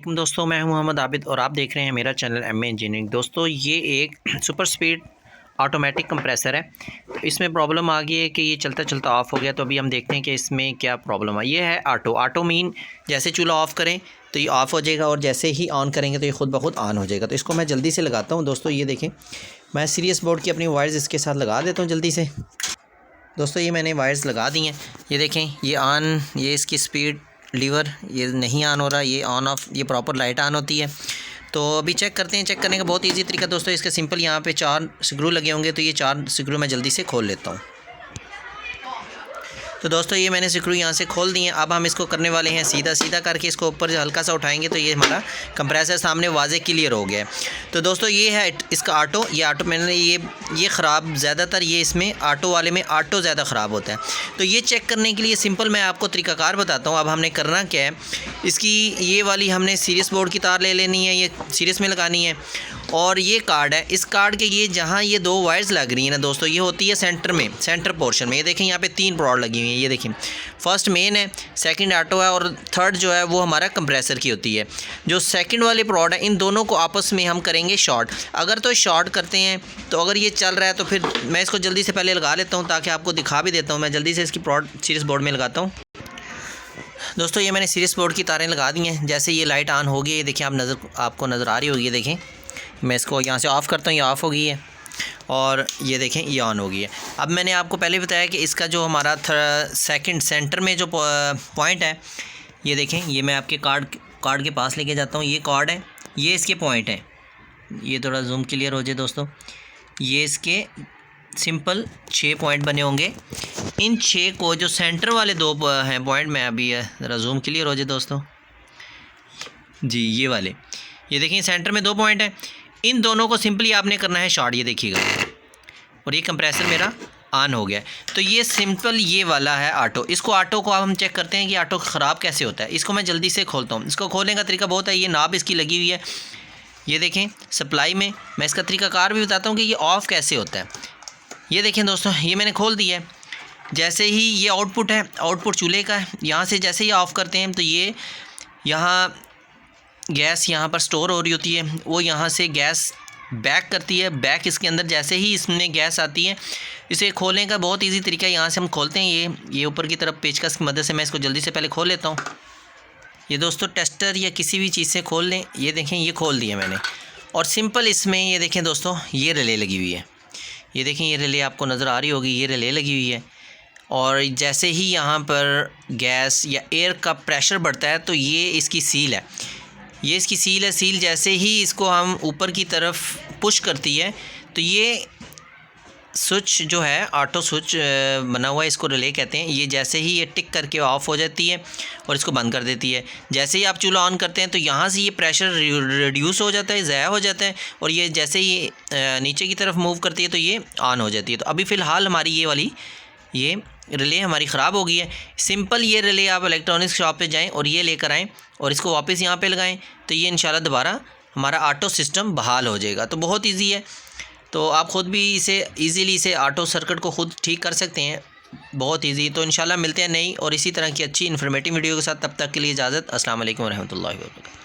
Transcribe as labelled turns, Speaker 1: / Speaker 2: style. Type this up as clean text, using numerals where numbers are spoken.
Speaker 1: वालेकुम दोस्तों, मैं हूं मोहम्मद आबिद और आप देख रहे हैं मेरा चैनल एम ए इंजीनियरिंग। दोस्तों ये एक सुपर स्पीड ऑटोमेटिक कंप्रेसर है। तो इसमें प्रॉब्लम आ गई है कि ये चलता चलता ऑफ़ हो गया। तो अभी हम देखते हैं कि इसमें क्या प्रॉब्लम है। ये है ऑटो मीन जैसे चूल्हा ऑफ़ करें तो ये ऑफ़ हो जाएगा और जैसे ही ऑन करेंगे तो ये ख़ुद ब खुद ऑन हो जाएगा। तो इसको मैं जल्दी से लगाता हूँ। दोस्तों ये देखें, मैं सीरीज बोर्ड की अपनी वायर्स इसके साथ लगा देता हूँ जल्दी से। दोस्तों ये मैंने वायर्स लगा दी हैं। ये देखें, ये ऑन, ये इसकी स्पीड लीवर ये नहीं ऑन हो रहा, ये ऑन ऑफ, ये प्रॉपर लाइट ऑन होती है। तो अभी चेक करते हैं। चेक करने का बहुत इजी तरीका दोस्तों, इसका सिंपल यहाँ पे 4 स्क्रू लगे होंगे। तो ये 4 स्क्रू मैं जल्दी से खोल लेता हूँ। तो दोस्तों ये मैंने स्क्रू यहाँ से खोल दिए हैं। अब हम इसको करने वाले हैं सीधा सीधा करके इसको ऊपर हल्का सा उठाएंगे तो ये हमारा कंप्रेसर सामने वाज़े क्लियर हो गया है। तो दोस्तों ये है इसका ऑटो। ये ऑटो मैंने ये ख़राब ज़्यादातर ये इसमें ऑटो वाले में ऑटो ज़्यादा ख़राब होता है। तो ये चेक करने के लिए सिंपल मैं आपको तरीकाकार बताता हूँ। अब हमने करना क्या है, इसकी ये वाली हमने सीरीज बोर्ड की तार ले लेनी है, ये सीरीज में लगानी है। और ये कार्ड है, इस कार्ड के ये जहाँ ये 2 वायर्स लग रही हैं ना दोस्तों, ये होती है सेंटर में, सेंटर पोर्शन में। ये देखें यहाँ पे 3 रॉड लगी हुई हैं। ये देखें, फर्स्ट मेन है, सेकंड ऑटो है और थर्ड जो है वो हमारा कंप्रेसर की होती है। जो सेकंड वाली रॉड है, इन दोनों को आपस में हम करेंगे शॉर्ट। अगर तो शॉर्ट करते हैं तो अगर ये चल रहा है तो फिर मैं इसको जल्दी से पहले लगा लेता हूँ ताकि आपको दिखा भी देता हूँ। मैं जल्दी से इसकी सीरीज बोर्ड में लगाता हूँ। दोस्तों ये मैंने सीरीज बोर्ड की तारें लगा दी हैं। जैसे ये लाइट ऑन होगी, ये देखिए आपको नज़र आ रही होगी। ये देखें, मैं इसको यहाँ से ऑफ़ करता हूँ, ये ऑफ़ हो गई है और ये देखें ये ऑन हो गई है। अब मैंने आपको पहले बताया कि इसका जो हमारा सेकंड सेंटर में जो पॉइंट है, ये देखें, ये मैं आपके कार्ड के पास लेके जाता हूँ। ये कार्ड है, ये इसके पॉइंट हैं। ये थोड़ा जूम क्लियर हो जाए दोस्तों। ये इसके सिंपल 6 पॉइंट बने होंगे। इन 6 को जो सेंटर वाले 2 हैं पॉइंट, मैं अभी ज़रा जूम क्लियर हो जाए दोस्तों जी, ये वाले, ये देखिए सेंटर में 2 पॉइंट हैं। इन दोनों को सिंपली आपने करना है शॉर्ट। ये देखिएगा, और ये कंप्रेसर मेरा ऑन हो गया। तो ये सिंपल ये वाला है ऑटो। इसको ऑटो को अब हम चेक करते हैं कि ऑटो ख़राब कैसे होता है। इसको मैं जल्दी से खोलता हूँ। इसको खोलने का तरीका बहुत है। ये नाब इसकी लगी हुई है, ये देखें सप्लाई में। मैं इसका तरीकाकार भी बताता हूँ कि ये ऑफ़ कैसे होता है। ये देखें दोस्तों, ये मैंने खोल दिया है। जैसे ही ये आउटपुट है, आउटपुट चूल्हे का है। यहाँ से जैसे ही ऑफ़ करते हैं तो ये यहाँ गैस यहाँ पर स्टोर हो रही होती है, वो यहाँ से गैस बैक करती है। बैक इसके अंदर जैसे ही इसमें गैस आती है, इसे खोलने का बहुत इजी तरीका है। यहाँ से हम खोलते हैं। ये ऊपर की तरफ पेचकस की मदद से मैं इसको जल्दी से पहले खोल लेता हूँ। ये दोस्तों टेस्टर या किसी भी चीज़ से खोल लें। ये देखें, ये खोल दिया मैंने। और सिंपल इसमें ये देखें दोस्तों, ये रिले लगी हुई है। ये देखें, ये रिले आपको नज़र आ रही होगी, ये रिले लगी हुई है। और जैसे ही यहाँ पर गैस या एयर का प्रेशर बढ़ता है तो ये इसकी सील है, ये इसकी सील है। सील जैसे ही इसको हम ऊपर की तरफ पुश करती है तो ये स्विच जो है, ऑटो स्विच बना हुआ है, इसको रिले कहते हैं। ये जैसे ही ये टिक करके ऑफ़ हो जाती है और इसको बंद कर देती है। जैसे ही आप चूल्हा ऑन करते हैं तो यहाँ से ये प्रेशर रिड्यूस हो जाता है, ज़ाया हो जाता है। और ये जैसे ही नीचे की तरफ मूव करती है तो ये ऑन हो जाती है। तो अभी फ़िलहाल हमारी ये वाली ये रिले हमारी ख़राब हो गई है। सिंपल ये रिले आप इलेक्ट्रॉनिक्स शॉप पे जाएं और ये लेकर आएँ और इसको वापस यहाँ पे लगाएं तो ये इंशाल्लाह दोबारा हमारा ऑटो सिस्टम बहाल हो जाएगा। तो बहुत इजी है। तो आप ख़ुद भी इसे ईज़िली इसे ऑटो सर्किट को ख़ुद ठीक कर सकते हैं, बहुत ईजी। तो इंशाल्लाह मिलते हैं नई और इसी तरह की अच्छी इन्फॉर्मेटिव वीडियो के साथ। तब तक के लिए इजाज़त। अस्सलाम वालेकुम रहमतुल्लाहि व बरकातहू।